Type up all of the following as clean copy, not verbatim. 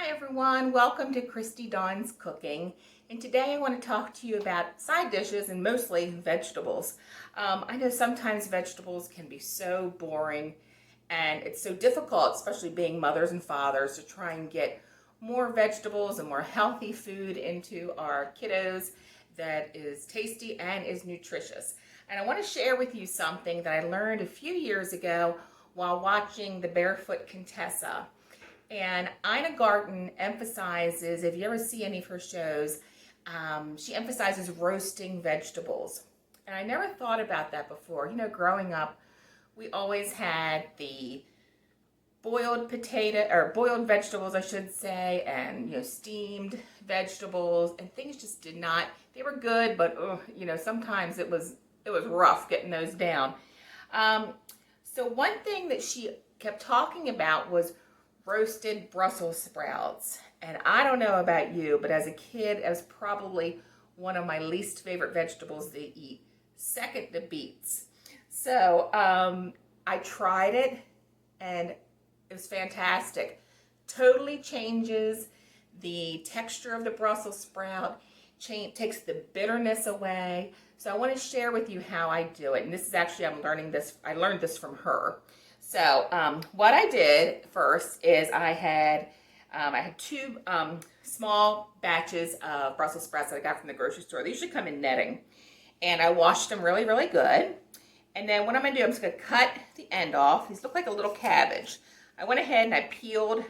Hi everyone, welcome to Christy Dawn's Cooking, and today I want to talk to you about side dishes and mostly vegetables. I know sometimes vegetables can be so boring and it's so difficult, especially being mothers and fathers, to try and get more vegetables and more healthy food into our kiddos that is tasty and is nutritious. And I want to share with you something that I learned a few years ago while watching the Barefoot Contessa. And Ina Garten emphasizes, if you ever see any of her shows, she emphasizes roasting vegetables. And I never thought about that before. You know, growing up, we always had the boiled potato, or boiled vegetables, I should say, and, you know, steamed vegetables, and things just did not, they were good, but, you know, sometimes it was rough getting those down. So one thing that she kept talking about was roasted Brussels sprouts. And I don't know about you, but as a kid, it was probably one of my least favorite vegetables to eat, second to beets. So I tried it and it was fantastic. Totally changes the texture of the Brussels sprout, takes the bitterness away. So I want to share with you how I do it. And this is actually, I learned this from her. So what I did first is I had two small batches of Brussels sprouts that I got from the grocery store. They usually come in netting. And I washed them really, really good. And then what I'm going to do, I'm just going to cut the end off. These look like a little cabbage. I went ahead and I peeled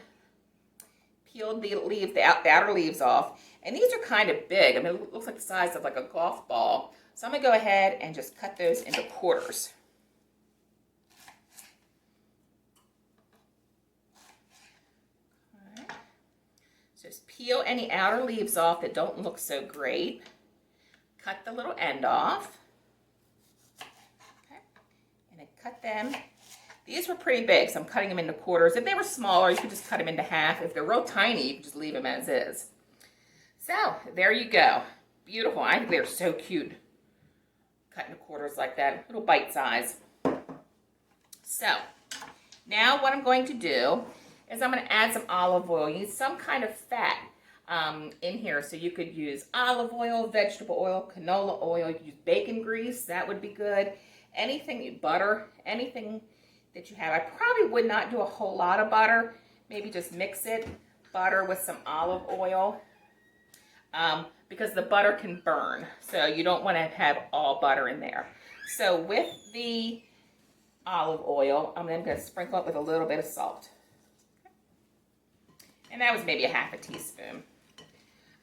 the leaves, the outer leaves off. And these are kind of big. I mean, it looks like the size of like a golf ball. So I'm going to go ahead and just cut those into quarters. Just peel any outer leaves off that don't look so great. Cut the little end off. Okay. And then cut them. These were pretty big, so I'm cutting them into quarters. If they were smaller, you could just cut them into half. If they're real tiny, you can just leave them as is. So, there you go. Beautiful. I think they're so cute. Cut into quarters like that. Little bite size. So, now what I'm going to do is I'm going to add some olive oil. You need some kind of fat in here. So you could use olive oil, vegetable oil, canola oil. You could use bacon grease. That would be good. Anything, butter, anything that you have. I probably would not do a whole lot of butter. Maybe just mix it, butter with some olive oil, because the butter can burn. So you don't want to have all butter in there. So with the olive oil, I'm then going to sprinkle it with a little bit of salt. And that was maybe a half a teaspoon.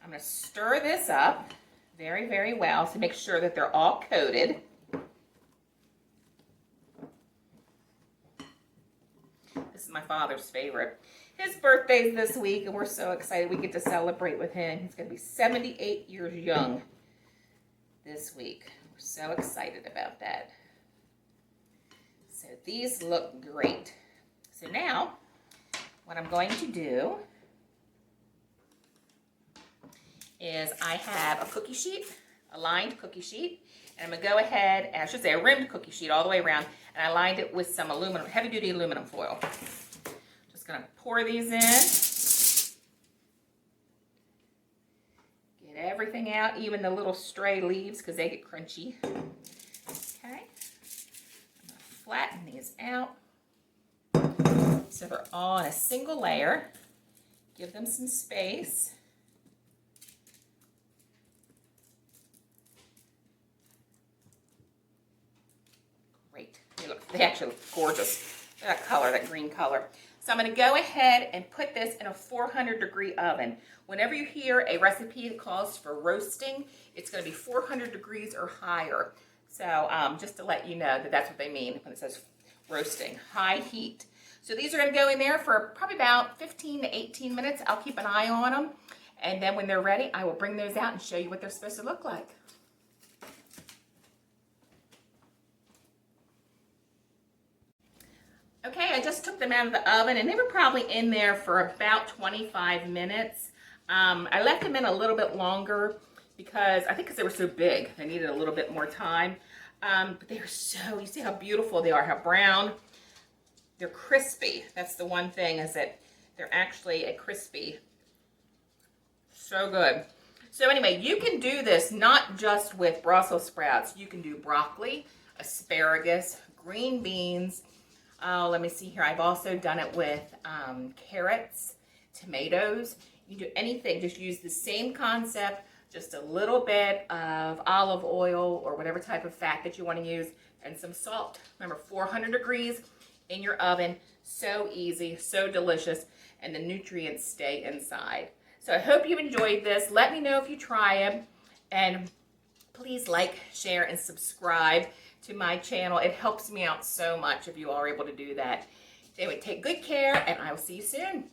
I'm going to stir this up very, very well to make sure that they're all coated. This is my father's favorite. His birthday's this week, and we're so excited we get to celebrate with him. He's going to be 78 years young this week. We're so excited about that. So these look great. So now, what I'm going to do is I have a cookie sheet, a lined cookie sheet, and I'm going to go ahead, and I should say a rimmed cookie sheet all the way around, and I lined it with some aluminum, heavy-duty aluminum foil. Just going to pour these in. Get everything out, even the little stray leaves, because they get crunchy. Okay. I'm going to flatten these out so they're all in a single layer. Give them some space. They actually look gorgeous. That color, that green color. So I'm going to go ahead and put this in a 400-degree oven. Whenever you hear a recipe that calls for roasting, it's going to be 400 degrees or higher. So just to let you know that that's what they mean when it says roasting, high heat. So these are going to go in there for probably about 15 to 18 minutes. I'll keep an eye on them. And then when they're ready, I will bring those out and show you what they're supposed to look like. Okay, I just took them out of the oven, and they were probably in there for about 25 minutes. I left them in a little bit longer because they were so big. I needed a little bit more time. But they are so, you see how beautiful they are, how brown. They're crispy. That's the one thing, is that they're actually a crispy So good. So anyway, you can do this not just with Brussels sprouts. You can do broccoli, asparagus, green beans. Oh, let me see here. I've also done it with carrots, tomatoes. You can do anything. Just use the same concept, just a little bit of olive oil or whatever type of fat that you want to use, and some salt. Remember, 400 degrees in your oven. So easy, so delicious, and the nutrients stay inside. So I hope you enjoyed this. Let me know if you try it, and please like, share, and subscribe to my channel. It helps me out so much if you are able to do that. Anyway, take good care, and I will see you soon.